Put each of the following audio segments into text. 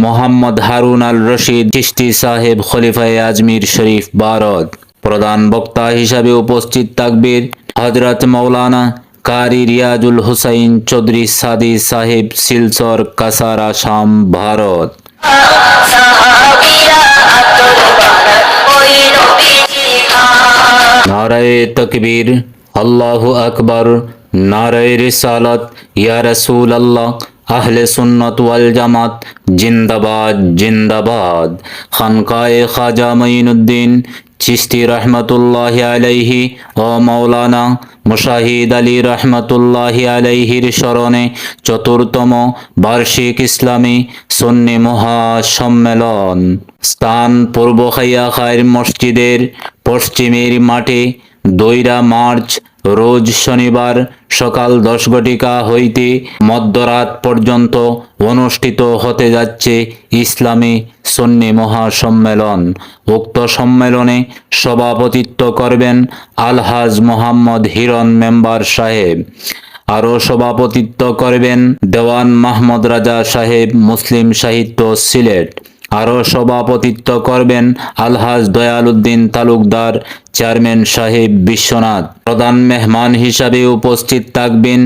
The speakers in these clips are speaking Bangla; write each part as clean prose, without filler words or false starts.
মোহাম্মদ হারুন আল রশিদ চিশতি সাহেব খলিফায়ে আজমির শরীফ ভারত। প্রধান বক্তা হিসাবে উপস্থিত থাকবেন হযরত মাওলানা কারি রিয়াজুল হুসাইন চৌধুরী সাদি সাহেব শিলচর কাছাড় আসাম ভারত। নারায়ে তাকবীর, আল্লাহু আকবার, নারায়ে রিসালাত, ইয়া রাসূলুল্লাহ, আহলে সুন্নাত ওয়াল জামাত জিন্দাবাদ জিন্দাবাদ। খানকায়ে খাজা মঈনুদ্দিন চিশতি রহমতুল্লাহি আলাইহি ও মাওলানা মুশাহিদ আলী রহমতুল্লাহি আলাইহির স্মরণে চতুর্থম বার্ষিক ইসলামী সুন্নি মহাসম্মেলন। স্থান পূর্ব খাইয়া খায়ের মসজিদের পশ্চিমের মাঠে 2 মার্চ রোজ শনিবার সকাল 10 ঘটিকা হইতে মধ্যরাত পর্যন্ত অনুষ্ঠিত হতে যাচ্ছে ইসলামী সুন্নি মহাসম্মেলন। উক্ত সম্মেলনে সভাপতিত্ব করবেন আলহাজ মোহাম্মদ হিরণ মেম্বার সাহেব। আরও সভাপতিত্ব করবেন দেওয়ান মাহমুদ রাজা সাহেব, মুসলিম সাহিত্য সিলেট। আরও সভাপতিত্ব করবেন আলহাজ দয়াল উদ্দিন তালুকদার, চেয়ারম্যান সাহেব বিশ্বনাথ। প্রধান মেহমান হিসাবে উপস্থিত থাকবেন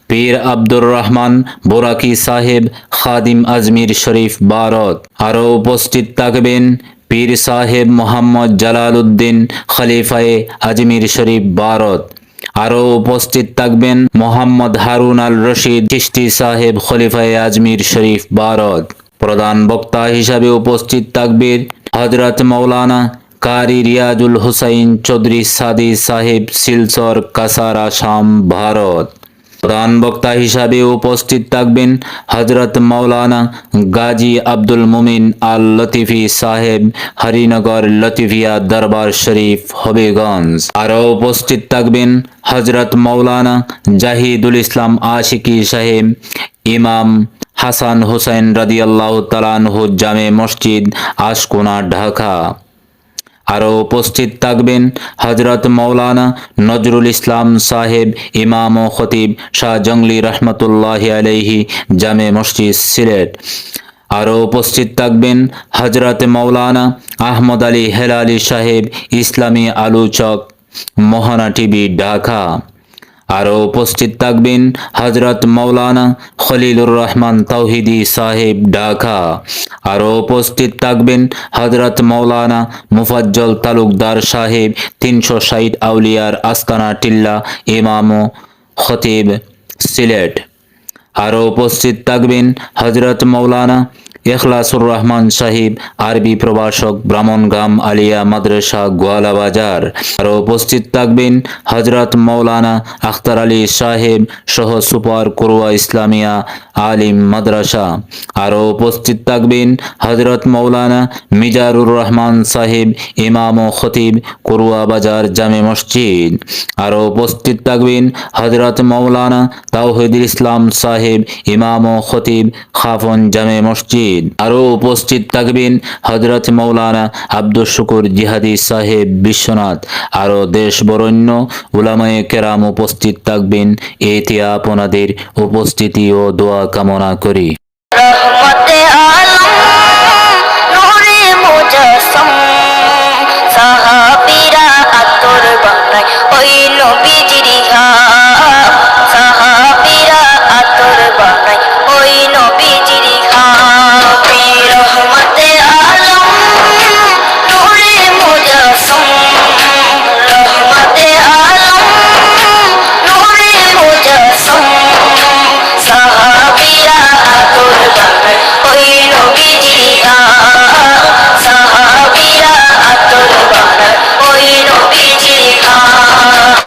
পীর আব্দুর রহমান বোরাকি সাহেব, খাদিম আজমির শরীফ ভারত। আরও উপস্থিত থাকবেন পীর সাহেব মোহাম্মদ জালাল উদ্দিন খলিফায়ে আজমির শরীফ ভারত। আরও উপস্থিত থাকবেন মোহাম্মদ হারুন আল রশিদ চিশতি সাহেব খলিফায়ে আজমির শরীফ ভারত। প্রধান বক্তা হিসাবে উপস্থিত থাকবেন হযরত মাওলানা কারি রিয়াজুল হুসাইন চৌধুরী সাদি সাহেব শিলচর কাছাড় আসাম ভারত। প্রধান বক্তা হিসাবে উপস্থিত থাকবেন হযরত মাওলানা গাজী আব্দুল মুমিন আল লতিফি সাহেব, হরিনগর লতিফিয়া দরবার শরীফ হবিগঞ্জ। আরও উপস্থিত থাকবেন হযরত মাওলানা জাহিদুল ইসলাম আশিকি সাহেব, ইমাম হাসান হুসাইন রাদিয়াল্লাহু তাআলা আনহু জামে মসজিদ আশকোনা ঢাকা। আরও উপস্থিত থাকবেন হযরত মাওলানা নজরুল ইসলাম সাহেব, ইমাম ও খতিব শাহ জংলি রহমতুল্লাহি আলাইহি জামে মসজিদ সিলেট। আরও উপস্থিত থাকবেন হযরত মাওলানা আহমদ আলী হেলালি সাহেব, ইসলামী আলোচক, মোহনা টিভি ঢাকা। আরও উপস্থিত থাকবেন হযরত মাওলানা খলিলুর রহমান তাওহিদি সাহেব ঢাকা। আরও উপস্থিত থাকবেন হযরত মাওলানা মুফাজ্জল তালুকদার সাহেব, 360 আউলিয়ার আস্তানা টিল্লা, ইমাম ও খতিব সিলেট। আরও উপস্থিত থাকবেন হযরত মাওলানা ইখলাসুর রহমান সাহেব, আরবি প্রভাষক, ব্রাহ্মণগ্রাম আলিয়া মাদ্রাসা গোয়ালা বাজার। আরও উপস্থিত থাকবেন হযরত মাওলানা আখতার আলী সাহেব সহ সুপার কুরওয়া ইসলামিয়া আলিম মাদ্রাসা। আরও উপস্থিত থাকবেন হযরত মাওলানা মিজানুর রহমান সাহেব, ইমাম ও খতিব, কুরওয়া বাজার জামে মসজিদ। আরও উপস্থিত থাকবেন হযরত মাওলানা তাওহিদুল ইসলাম সাহেব, ইমাম ও খতিব, খাফন জামে মসজিদ। আরও উপস্থিত থাকবেন হযরত মাওলানা আব্দুল শুকুর জিহাদি সাহেব বিশ্বনাথ। আরও দেশ বরেণ্য উলামায়ে কেরাম উপস্থিত থাকবেন। এতে আপনাদের উপস্থিতি ও দোয়া কামনা করি।